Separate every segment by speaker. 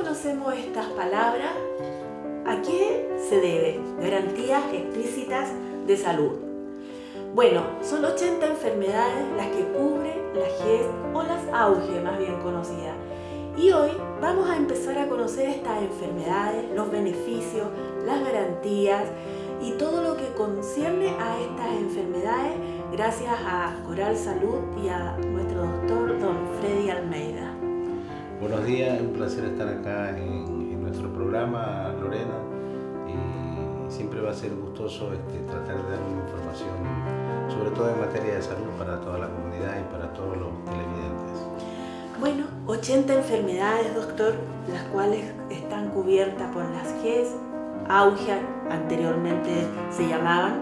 Speaker 1: conocemos estas palabras, ¿a qué se debe? Garantías explícitas de salud. Bueno, son 80 enfermedades las que cubre la GES o las AUGE, más bien conocidas. Y hoy vamos a empezar a conocer estas enfermedades, los beneficios, las garantías y todo lo que concierne a estas enfermedades gracias a Coral Salud y a nuestro doctor don Freddy Almeida.
Speaker 2: Buenos días, un placer estar acá en nuestro programa, Lorena. Siempre va a ser gustoso tratar de dar una información, sobre todo en materia de salud, para toda la comunidad y para todos los televidentes.
Speaker 1: Bueno, 80 enfermedades, doctor, las cuales están cubiertas por las GES, AUGE, anteriormente se llamaban.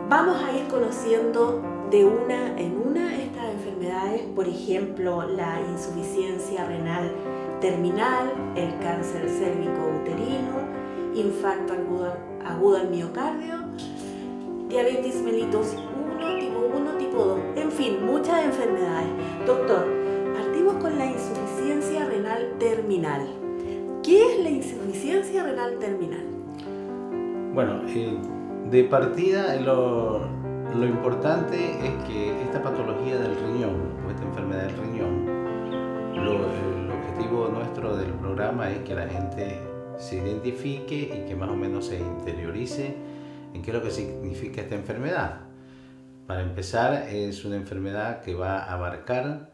Speaker 1: Vamos a ir conociendo de una en una estas enfermedades, por ejemplo, la insuficiencia renal terminal, el cáncer cérvico-uterino, infarto agudo al miocardio, diabetes mellitus 1, tipo 1, tipo 2, en fin, muchas enfermedades. Doctor, partimos con la insuficiencia renal terminal. ¿Qué es la insuficiencia renal terminal?
Speaker 2: Bueno, de partida lo importante es que esta patología del riñón, o esta enfermedad del riñón, el objetivo nuestro del programa es que la gente se identifique y que más o menos se interiorice en qué es lo que significa esta enfermedad. Para empezar, es una enfermedad que va a abarcar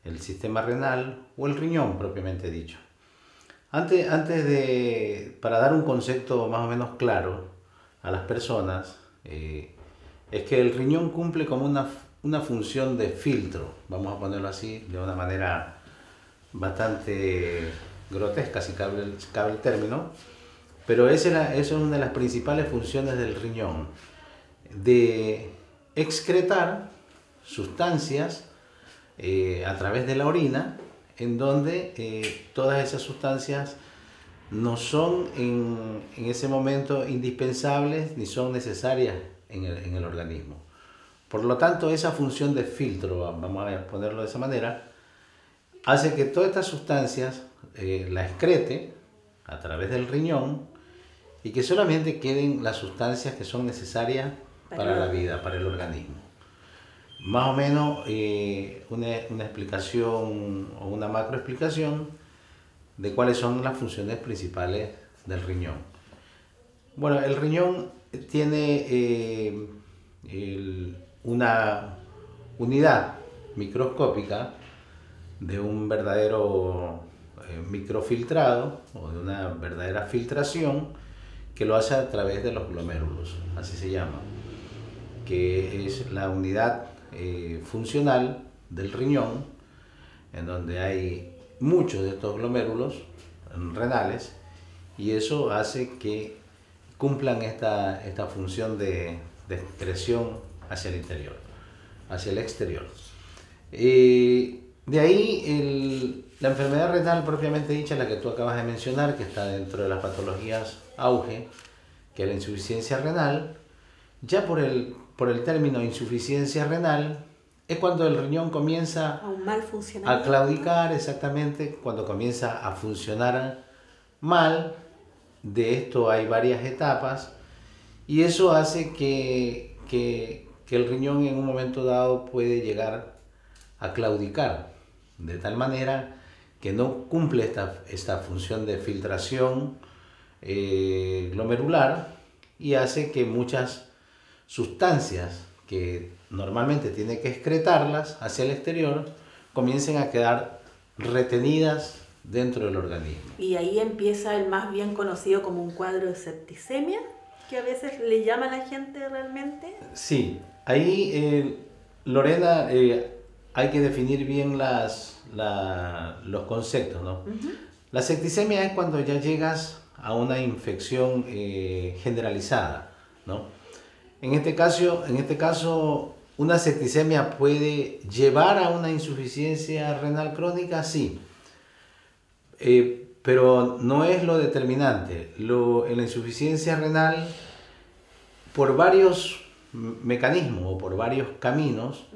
Speaker 2: el sistema renal o el riñón propiamente dicho. Para dar un concepto más o menos claro a las personas, es que el riñón cumple como una función de filtro, vamos a ponerlo así, de una manera bastante grotesca, si cabe el término, pero esa es una de las principales funciones del riñón, de excretar sustancias a través de la orina, en donde todas esas sustancias no son en ese momento indispensables ni son necesarias en el organismo. Por lo tanto, esa función de filtro, vamos a ponerlo de esa manera, hace que todas estas sustancias la excrete a través del riñón y que solamente queden las sustancias que son necesarias para la vida, para el organismo. Más o menos una explicación o una macroexplicación de cuáles son las funciones principales del riñón. Bueno, el riñón tiene una unidad microscópica de un verdadero microfiltrado o de una verdadera filtración que lo hace a través de los glomérulos, así se llama, que es la unidad funcional del riñón, en donde hay muchos de estos glomérulos renales, y eso hace que cumplan esta función de excreción hacia el interior, hacia el exterior. De ahí la enfermedad renal propiamente dicha, la que tú acabas de mencionar, que está dentro de las patologías AUGE, que es la insuficiencia renal. Ya por el término insuficiencia renal es cuando el riñón comienza a claudicar, exactamente, cuando comienza a funcionar mal. De esto hay varias etapas y eso hace que el riñón en un momento dado puede llegar a claudicar, de tal manera que no cumple esta función de filtración glomerular y hace que muchas sustancias que normalmente tiene que excretarlas hacia el exterior comiencen a quedar retenidas dentro del organismo.
Speaker 1: Y ahí empieza el más bien conocido como un cuadro de septicemia, que a veces le llama a la gente realmente.
Speaker 2: Sí, ahí Lorena, hay que definir bien los conceptos, ¿no? La septicemia es cuando ya llegas a una infección generalizada, ¿no? En este caso, una septicemia puede llevar a una insuficiencia renal crónica, sí, pero no es lo determinante. En la insuficiencia renal, por varios mecanismos o por varios caminos,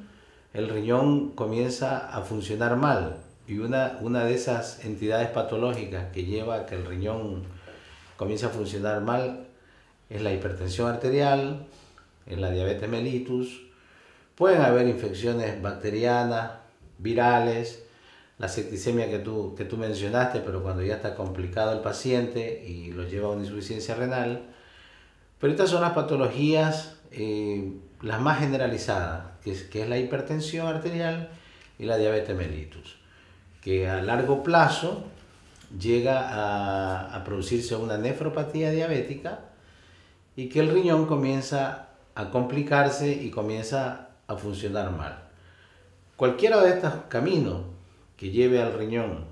Speaker 2: el riñón comienza a funcionar mal. Y una de esas entidades patológicas que lleva a que el riñón comience a funcionar mal es la hipertensión arterial, es la diabetes mellitus. Pueden haber infecciones bacterianas, virales, la septicemia que tú mencionaste, pero cuando ya está complicado el paciente y lo lleva a una insuficiencia renal. Pero estas son las patologías las más generalizadas, que es la hipertensión arterial y la diabetes mellitus, que a largo plazo llega a producirse una nefropatía diabética y que el riñón comienza a complicarse y comienza a funcionar mal. Cualquiera de estos caminos que lleve al riñón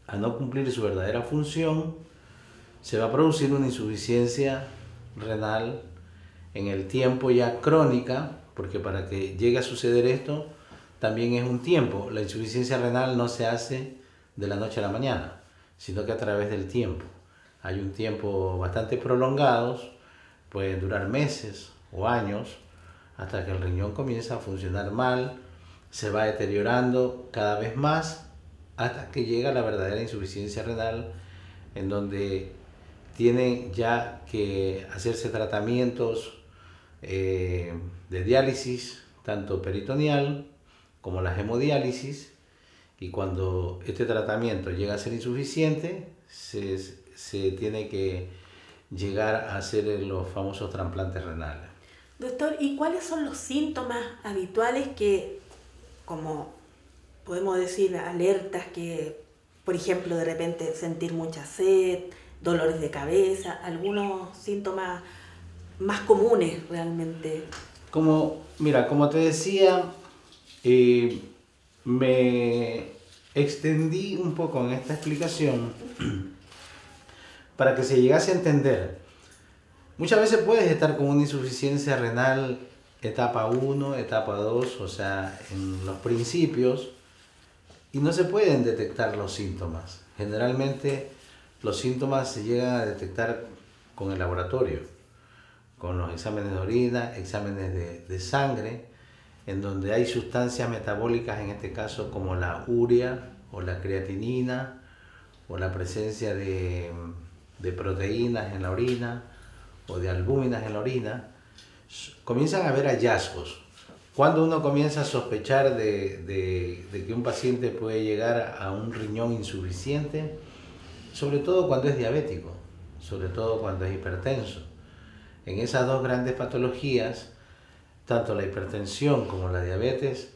Speaker 2: a no cumplir su verdadera función, se va a producir una insuficiencia renal en el tiempo ya crónica, porque para que llegue a suceder esto también es un tiempo. La insuficiencia renal no se hace de la noche a la mañana, sino que a través del tiempo. Hay un tiempo bastante prolongado, pueden durar meses o años, hasta que el riñón comienza a funcionar mal, se va deteriorando cada vez más, hasta que llega la verdadera insuficiencia renal, en donde tiene ya que hacerse tratamientos de diálisis, tanto peritoneal como la hemodiálisis, y cuando este tratamiento llega a ser insuficiente, se tiene que llegar a hacer los famosos trasplantes renales.
Speaker 1: Doctor, ¿y cuáles son los síntomas habituales que, como podemos decir, alertas que, por ejemplo, de repente sentir mucha sed, dolores de cabeza, algunos síntomas más comunes realmente?
Speaker 2: Mira, como te decía, me extendí un poco en esta explicación para que se llegase a entender. Muchas veces puedes estar con una insuficiencia renal etapa 1, etapa 2, o sea, en los principios, y no se pueden detectar los síntomas. Generalmente los síntomas se llegan a detectar con el laboratorio, con los exámenes de orina, exámenes de sangre, en donde hay sustancias metabólicas, en este caso como la urea o la creatinina, o la presencia de proteínas en la orina, o de albúminas en la orina. Comienzan a haber hallazgos. Cuando uno comienza a sospechar de que un paciente puede llegar a un riñón insuficiente, sobre todo cuando es diabético, sobre todo cuando es hipertenso. En esas dos grandes patologías, tanto la hipertensión como la diabetes,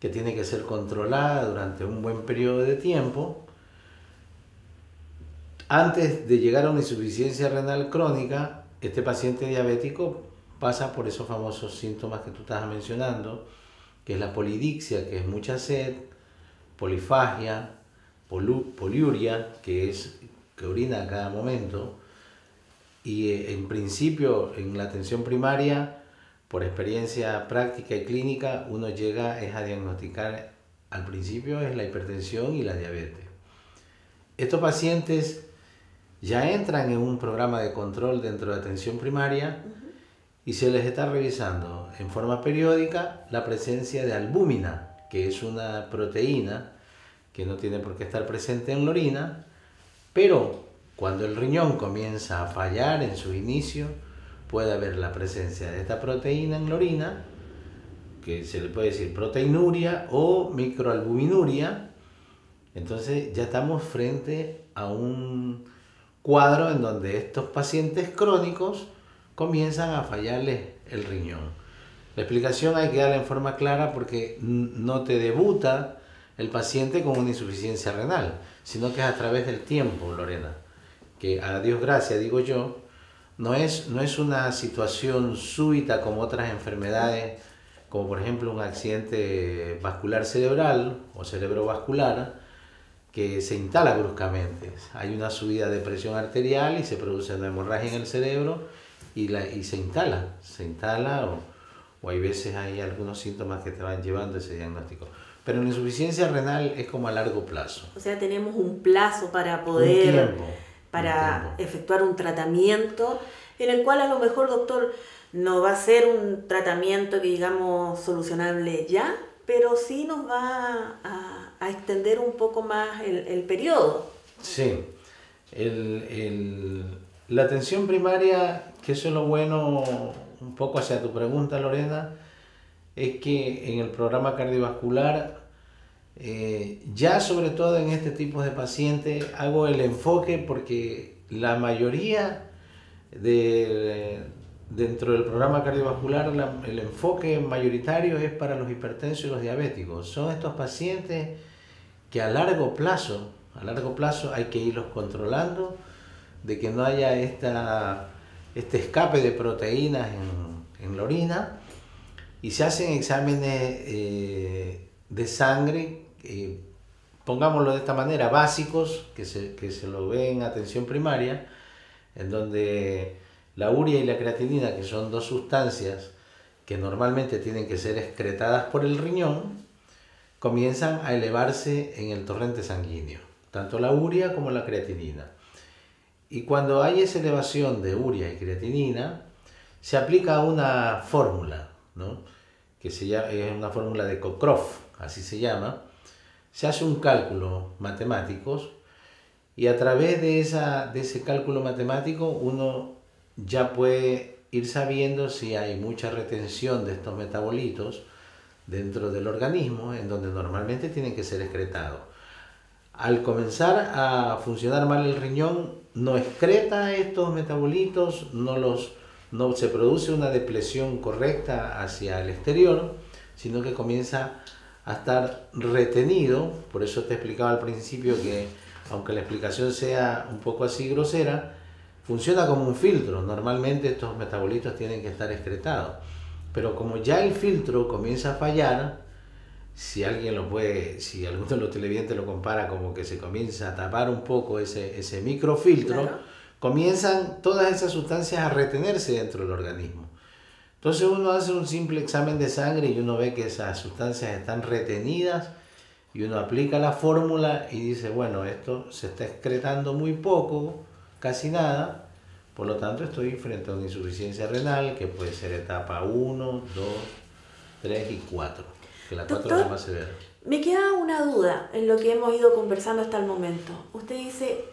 Speaker 2: que tiene que ser controlada durante un buen periodo de tiempo, antes de llegar a una insuficiencia renal crónica, este paciente diabético pasa por esos famosos síntomas que tú estabas mencionando, que es la polidixia, que es mucha sed, polifagia, poliuria, que es que orina a cada momento, y en principio en la atención primaria, por experiencia práctica y clínica, uno llega a diagnosticar al principio es la hipertensión y la diabetes. Estos pacientes ya entran en un programa de control dentro de atención primaria y se les está revisando en forma periódica la presencia de albúmina, que es una proteína que no tiene por qué estar presente en la orina, pero cuando el riñón comienza a fallar en su inicio, puede haber la presencia de esta proteína en la orina, que se le puede decir proteinuria o microalbuminuria. Entonces ya estamos frente a un cuadro en donde estos pacientes crónicos comienzan a fallarles el riñón. La explicación hay que darla en forma clara porque no te debuta el paciente con una insuficiencia renal, sino que es a través del tiempo, Lorena, que a Dios gracias, digo yo, no es una situación súbita como otras enfermedades, como por ejemplo un accidente vascular cerebral o cerebrovascular, que se instala bruscamente. Hay una subida de presión arterial y se produce una hemorragia en el cerebro y se instala o hay veces hay algunos síntomas que te van llevando a ese diagnóstico. Pero la insuficiencia renal es como a largo plazo.
Speaker 1: O sea, tenemos un plazo para poder, efectuar un tratamiento en el cual a lo mejor, doctor, no va a ser un tratamiento que digamos solucionable ya, pero sí nos va a extender un poco más el periodo.
Speaker 2: Sí, la atención primaria, que eso es lo bueno, un poco hacia tu pregunta, Lorena, es que en el programa cardiovascular, ya sobre todo en este tipo de pacientes, hago el enfoque porque la mayoría dentro del programa cardiovascular, el enfoque mayoritario es para los hipertensos y los diabéticos. Son estos pacientes que a largo plazo hay que irlos controlando, de que no haya este escape de proteínas en la orina, y se hacen exámenes de sangre, pongámoslo de esta manera, básicos, que se lo ve en atención primaria, en donde la urea y la creatinina, que son dos sustancias que normalmente tienen que ser excretadas por el riñón, comienzan a elevarse en el torrente sanguíneo, tanto la urea como la creatinina. Y cuando hay esa elevación de urea y creatinina, se aplica una fórmula, ¿no? Que es una fórmula de Cockcroft, así se llama. Se hace un cálculo matemático y a través de ese cálculo matemático uno ya puede ir sabiendo si hay mucha retención de estos metabolitos dentro del organismo, en donde normalmente tienen que ser excretados. Al comenzar a funcionar mal el riñón, no excreta estos metabolitos, no se produce una depresión correcta hacia el exterior, sino que comienza a estar retenido. Por eso te explicaba al principio que, aunque la explicación sea un poco así grosera, funciona como un filtro. Normalmente estos metabolitos tienen que estar excretados, pero como ya el filtro comienza a fallar, si alguno de los televidentes lo compara como que se comienza a tapar un poco ese microfiltro, claro, comienzan todas esas sustancias a retenerse dentro del organismo. Entonces uno hace un simple examen de sangre y uno ve que esas sustancias están retenidas, y uno aplica la fórmula y dice, bueno, esto se está excretando muy poco, casi nada, por lo tanto estoy frente a una insuficiencia renal que puede ser etapa 1, 2, 3 y 4, que la 4 es la más severa.
Speaker 1: Me queda una duda en lo que hemos ido conversando hasta el momento. Usted dice,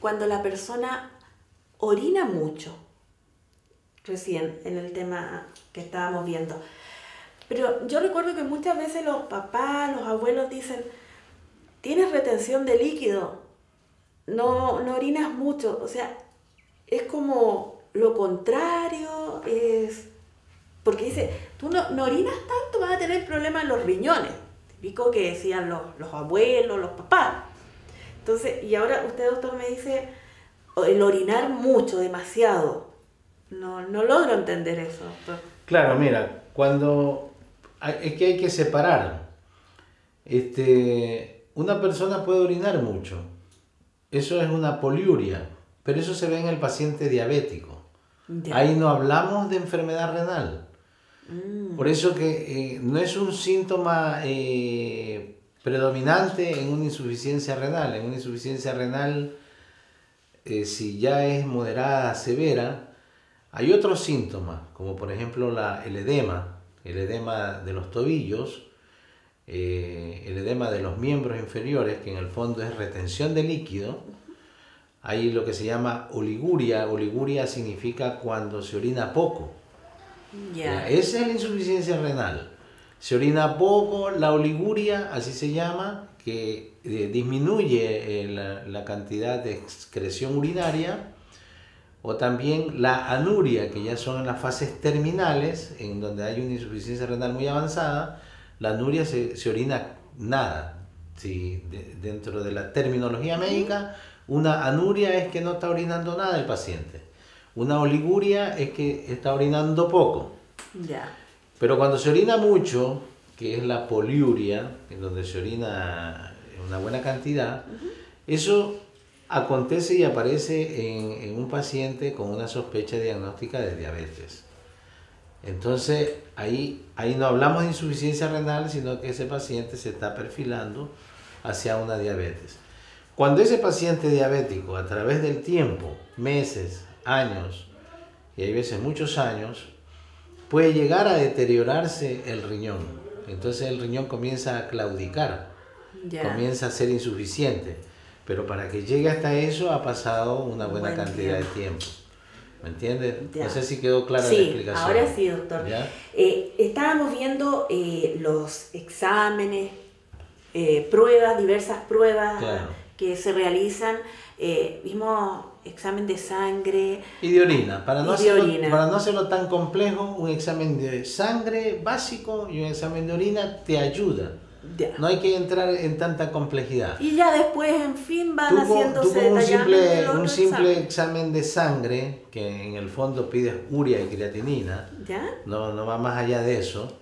Speaker 1: cuando la persona orina mucho, recién en el tema que estábamos viendo, pero yo recuerdo que muchas veces los papás, los abuelos dicen, tienes retención de líquido, no orinas mucho. O sea, es como lo contrario, porque dice, tú no orinas tanto, vas a tener problemas en los riñones, típico que decían los abuelos, los papás. Entonces, y ahora usted, doctor, me dice, el orinar mucho, demasiado. No logro entender eso, doctor.
Speaker 2: Claro, mira, es que hay que separar. Una persona puede orinar mucho, eso es una poliuria, pero eso se ve en el paciente diabético. Ya. Ahí no hablamos de enfermedad renal. Por eso que no es un síntoma predominante en una insuficiencia renal. En una insuficiencia renal, si ya es moderada, severa, hay otros síntomas, como por ejemplo el edema de los tobillos, el edema de los miembros inferiores, que en el fondo es retención de líquido. Hay lo que se llama oliguria. Oliguria significa cuando se orina poco. Yeah. Esa es la insuficiencia renal. Se orina poco, la oliguria, así se llama, que disminuye la cantidad de excreción urinaria. O también la anuria, que ya son en las fases terminales, en donde hay una insuficiencia renal muy avanzada. La anuria se orina nada. Sí, dentro de la terminología médica, una anuria es que no está orinando nada el paciente. Una oliguria es que está orinando poco.
Speaker 1: Ya.
Speaker 2: Pero cuando se orina mucho, que es la poliuria, en donde se orina una buena cantidad, eso acontece y aparece en un paciente con una sospecha diagnóstica de diabetes. Entonces, ahí no hablamos de insuficiencia renal, sino que ese paciente se está perfilando hacia una diabetes. Cuando ese paciente diabético, a través del tiempo, meses, años, y hay veces muchos años, puede llegar a deteriorarse el riñón. Entonces el riñón comienza a claudicar. comienza a ser insuficiente. Pero para que llegue hasta eso ha pasado una buena cantidad de tiempo. ¿Me entiendes? No sé si quedó clara la explicación.
Speaker 1: Ahora sí, doctor. Estábamos viendo los exámenes, pruebas, diversas pruebas que se realizan. Vimos examen de sangre
Speaker 2: y de orina. Para no hacerlo tan complejo, un examen de sangre básico y un examen de orina te ayuda. No hay que entrar en tanta complejidad.
Speaker 1: Y ya después, en fin, van haciéndose
Speaker 2: un simple examen de sangre, que en el fondo pides urea y creatinina, no va más allá de eso,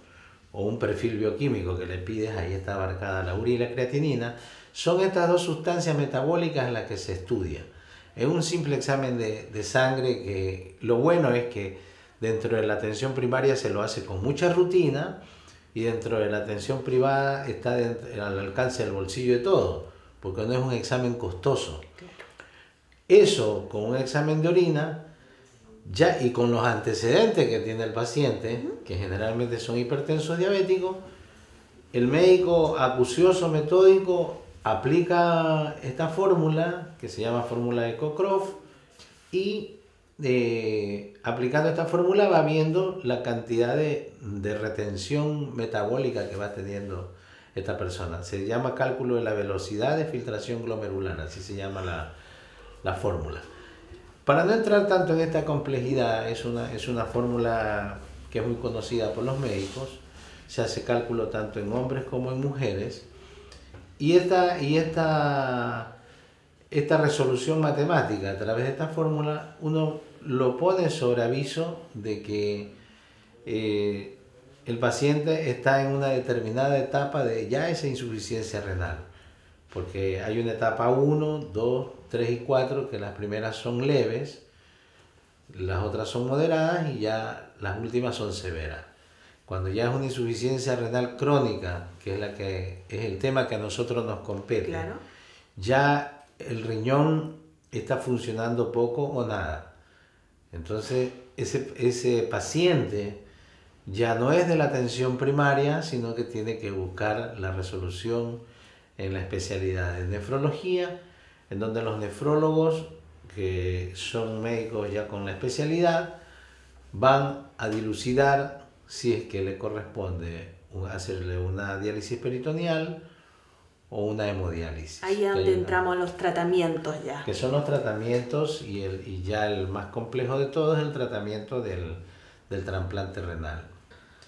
Speaker 2: o un perfil bioquímico que le pides, ahí está abarcada la urea y la creatinina. Son estas dos sustancias metabólicas las que se estudia. Es un simple examen de sangre que lo bueno es que dentro de la atención primaria se lo hace con mucha rutina, y dentro de la atención privada está al alcance del bolsillo de todo, porque no es un examen costoso. Eso con un examen de orina, ya y con los antecedentes que tiene el paciente, que generalmente son hipertensos diabéticos, el médico acucioso metódico aplica esta fórmula, que se llama fórmula de Cockcroft, y aplicando esta fórmula va viendo la cantidad de retención metabólica que va teniendo esta persona. Se llama cálculo de la velocidad de filtración glomerular, así se llama la fórmula. Para no entrar tanto en esta complejidad, es una fórmula que es muy conocida por los médicos. Se hace cálculo tanto en hombres como en mujeres, y esta resolución matemática a través de esta fórmula uno lo pone sobre aviso de que el paciente está en una determinada etapa de ya esa insuficiencia renal, porque hay una etapa 1, 2, 3 y 4, que las primeras son leves, las otras son moderadas y ya las últimas son severas. Cuando ya es una insuficiencia renal crónica, que es el tema que a nosotros nos compete, ya el riñón está funcionando poco o nada. Entonces ese paciente ya no es de la atención primaria, sino que tiene que buscar la resolución en la especialidad de nefrología, en donde los nefrólogos, que son médicos ya con la especialidad, van a dilucidar si es que le corresponde hacerle una diálisis peritoneal o una hemodiálisis.
Speaker 1: Ahí es donde entramos los tratamientos ya.
Speaker 2: Que son los tratamientos y ya el más complejo de todo es el tratamiento del trasplante renal.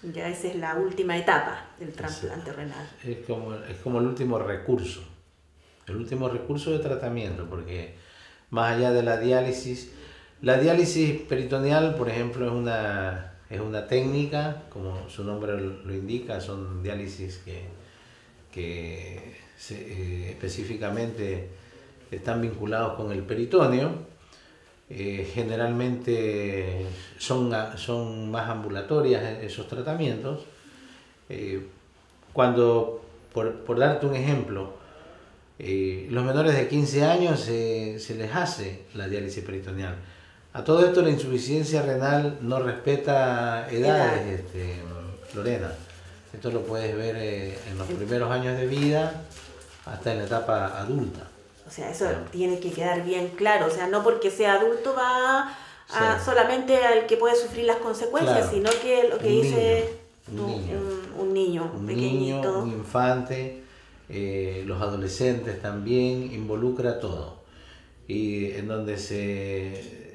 Speaker 1: Ya esa es la última etapa del trasplante renal.
Speaker 2: Es como el último recurso de tratamiento, porque más allá de la diálisis peritoneal, por ejemplo, es una técnica, como su nombre lo indica, son diálisis que específicamente están vinculados con el peritoneo. Generalmente son más ambulatorias esos tratamientos. Por darte un ejemplo, los menores de 15 años se les hace la diálisis peritoneal. A todo esto la insuficiencia renal no respeta edades, Lorena. Esto lo puedes ver en los primeros años de vida hasta en la etapa adulta.
Speaker 1: O sea, eso tiene que quedar bien claro. O sea, no porque sea adulto va solamente al que puede sufrir las consecuencias, sino que lo que dice un niño pequeñito.
Speaker 2: Un infante, los adolescentes también, involucra todo. Y en donde se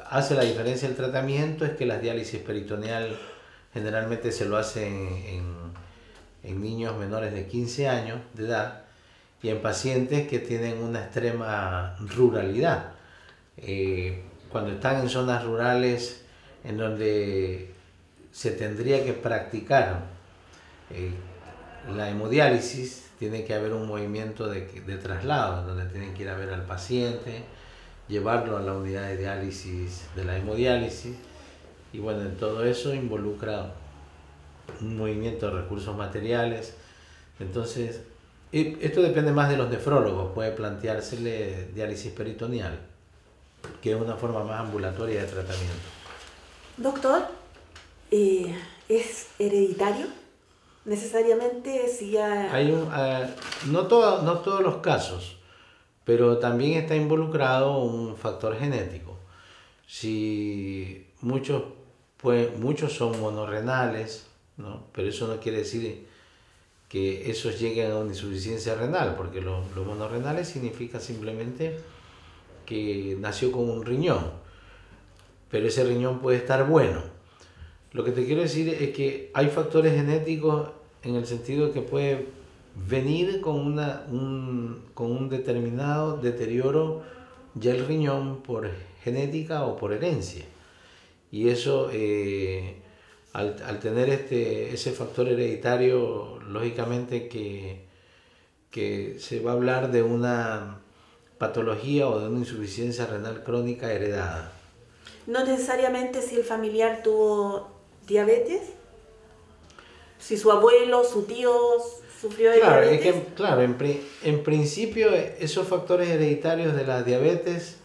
Speaker 2: hace la diferencia del tratamiento es que la diálisis peritoneal generalmente se lo hacen en niños menores de 15 años de edad y en pacientes que tienen una extrema ruralidad. Cuando están en zonas rurales en donde se tendría que practicar la hemodiálisis, tiene que haber un movimiento de traslado, donde tienen que ir a ver al paciente, llevarlo a la unidad de diálisis de la hemodiálisis, y bueno, en todo eso involucra un movimiento de recursos materiales. Entonces, esto depende más de los nefrólogos, puede planteársele diálisis peritoneal, que es una forma más ambulatoria de tratamiento.
Speaker 1: Doctor, ¿es hereditario necesariamente si ya...
Speaker 2: No todos los casos, pero también está involucrado un factor genético. Si muchos son monorrenales, ¿no? Pero eso no quiere decir que esos lleguen a una insuficiencia renal, porque los monorrenales significa simplemente que nació con un riñón, pero ese riñón puede estar bueno. Lo que te quiero decir es que hay factores genéticos en el sentido de que puede venir con un determinado deterioro ya el riñón por genética o por herencia. Y eso, al tener ese factor hereditario, lógicamente que se va a hablar de una patología o de una insuficiencia renal crónica heredada.
Speaker 1: No necesariamente si el familiar tuvo diabetes, si su abuelo, su tío sufrió de diabetes.
Speaker 2: Es que, claro, en principio esos factores hereditarios de la diabetes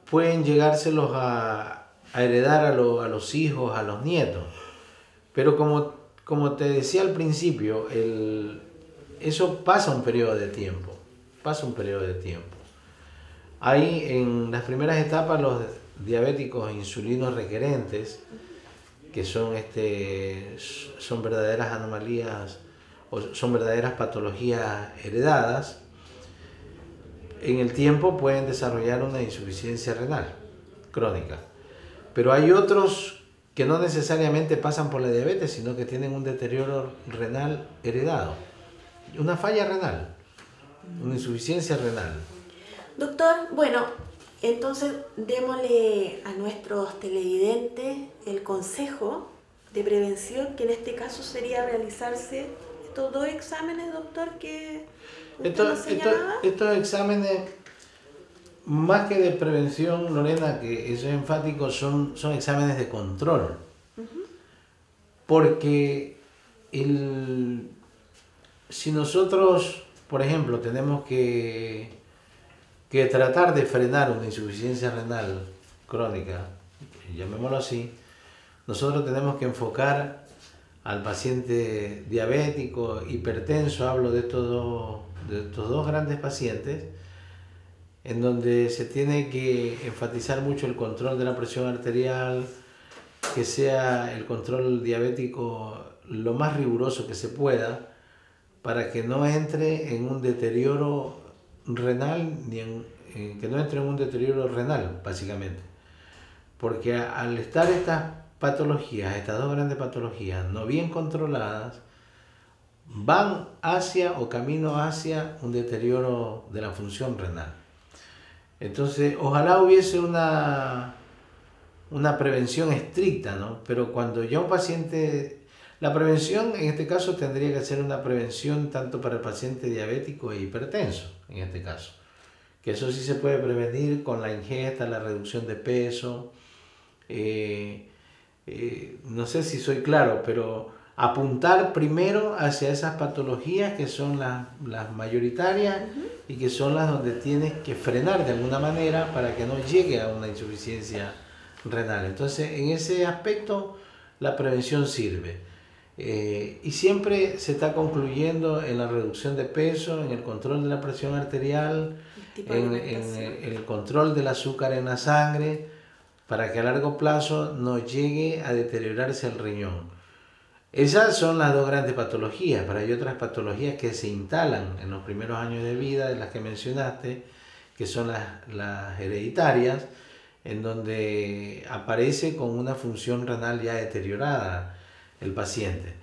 Speaker 2: pueden llegárselos a heredar a los hijos, a los nietos. Pero como te decía al principio, eso pasa un periodo de tiempo. Hay en las primeras etapas los diabéticos insulinos requerentes, que son verdaderas anomalías o son verdaderas patologías heredadas. En el tiempo pueden desarrollar una insuficiencia renal crónica. Pero hay otros que no necesariamente pasan por la diabetes, sino que tienen un deterioro renal heredado, una falla renal, una insuficiencia renal.
Speaker 1: Doctor, bueno, entonces démosle a nuestros televidentes el consejo de prevención, que en este caso sería realizarse estos 2 exámenes, doctor, que usted nos señalaba.
Speaker 2: Estos exámenes, más que de prevención, Lorena, que eso es enfático, son exámenes de control. Porque si nosotros, por ejemplo, tenemos que tratar de frenar una insuficiencia renal crónica, llamémoslo así, nosotros tenemos que enfocar al paciente diabético, hipertenso, hablo de estos dos grandes pacientes, en donde se tiene que enfatizar mucho el control de la presión arterial, que sea el control diabético lo más riguroso que se pueda, para que no entre en un deterioro renal, que no entre en un deterioro renal, básicamente. Porque al estar estas dos grandes patologías no bien controladas, van hacia o camino hacia un deterioro de la función renal. Entonces, ojalá hubiese una prevención estricta, ¿no? Pero cuando ya un paciente... La prevención en este caso tendría que ser una prevención tanto para el paciente diabético e hipertenso, en este caso. Que eso sí se puede prevenir con la ingesta, la reducción de peso. No sé si soy claro, pero apuntar primero hacia esas patologías que son las mayoritarias y que son las donde tienes que frenar de alguna manera para que no llegue a una insuficiencia renal. Entonces, en ese aspecto, la prevención sirve. Y siempre se está concluyendo en la reducción de peso, en el control de la presión arterial, en el control del azúcar en la sangre, para que a largo plazo no llegue a deteriorarse el riñón. Esas son las 2 grandes patologías, pero hay otras patologías que se instalan en los primeros años de vida, de las que mencionaste, que son las hereditarias, en donde aparece con una función renal ya deteriorada el paciente.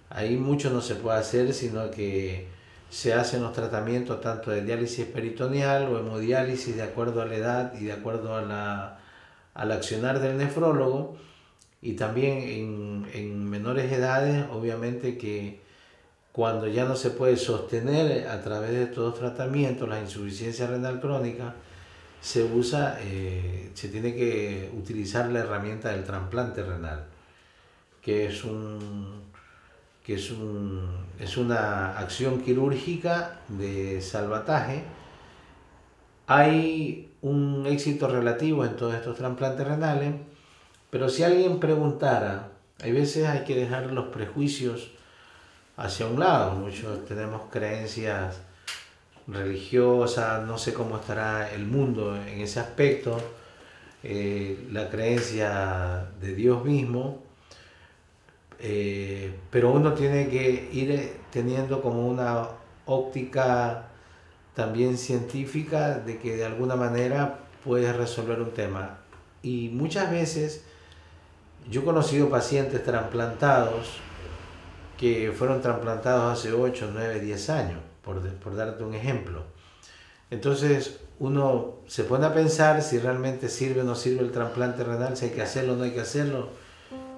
Speaker 2: Ahí mucho no se puede hacer, sino que se hacen los tratamientos tanto de diálisis peritoneal o hemodiálisis de acuerdo a la edad y de acuerdo al accionar del nefrólogo, y también en menores edades, obviamente que cuando ya no se puede sostener a través de estos tratamientos la insuficiencia renal crónica, se tiene que utilizar la herramienta del trasplante renal, que es una acción quirúrgica de salvataje. Hay un éxito relativo en todos estos trasplantes renales, pero si alguien preguntara Hay veces hay que dejar los prejuicios hacia un lado. Muchos tenemos creencias religiosas, no sé cómo estará el mundo en ese aspecto, la creencia de Dios mismo, pero uno tiene que ir teniendo como una óptica también científica de que de alguna manera puedes resolver un tema. Y muchas veces yo he conocido pacientes trasplantados que fueron trasplantados hace 8, 9, 10 años, por darte un ejemplo. Entonces uno se pone a pensar si realmente sirve o no sirve el trasplante renal, si hay que hacerlo o no hay que hacerlo.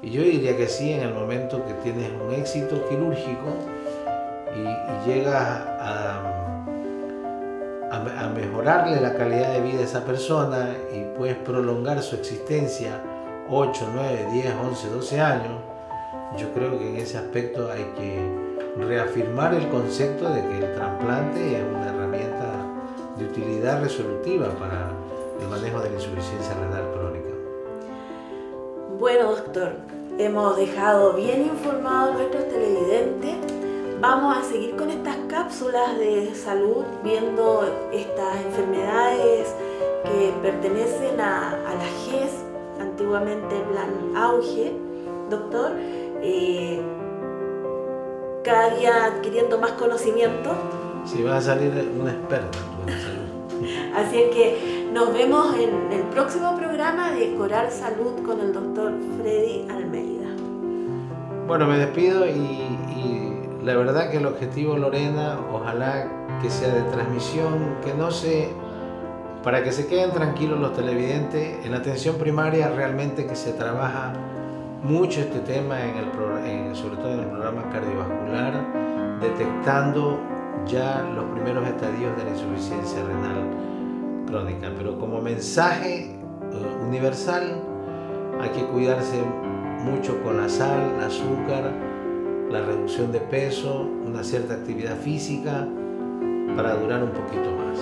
Speaker 2: Y yo diría que sí, en el momento que tienes un éxito quirúrgico y llegas a mejorarle la calidad de vida a esa persona y puedes prolongar su existencia 8, 9, 10, 11, 12 años, yo creo que en ese aspecto hay que reafirmar el concepto de que el trasplante es una herramienta de utilidad resolutiva para el manejo de la insuficiencia renal crónica.
Speaker 1: Bueno, doctor, hemos dejado bien informados a nuestros televidentes. Vamos a seguir con estas cápsulas de salud, viendo estas enfermedades que pertenecen a la GES, antiguamente plan auge, doctor. Cada día adquiriendo más conocimiento.
Speaker 2: Sí, vas a salir una experta en salud.
Speaker 1: Así es que nos vemos en el próximo programa de Coral Salud con el doctor Freddy Almeida.
Speaker 2: Bueno, me despido y la verdad que el objetivo, Lorena, ojalá que sea de transmisión, que no se... para que se queden tranquilos los televidentes, en la atención primaria realmente que se trabaja mucho este tema, sobre todo en el programa cardiovascular, detectando ya los primeros estadios de la insuficiencia renal crónica. Pero como mensaje universal, hay que cuidarse mucho con la sal, el azúcar, la reducción de peso, una cierta actividad física para durar un poquito más.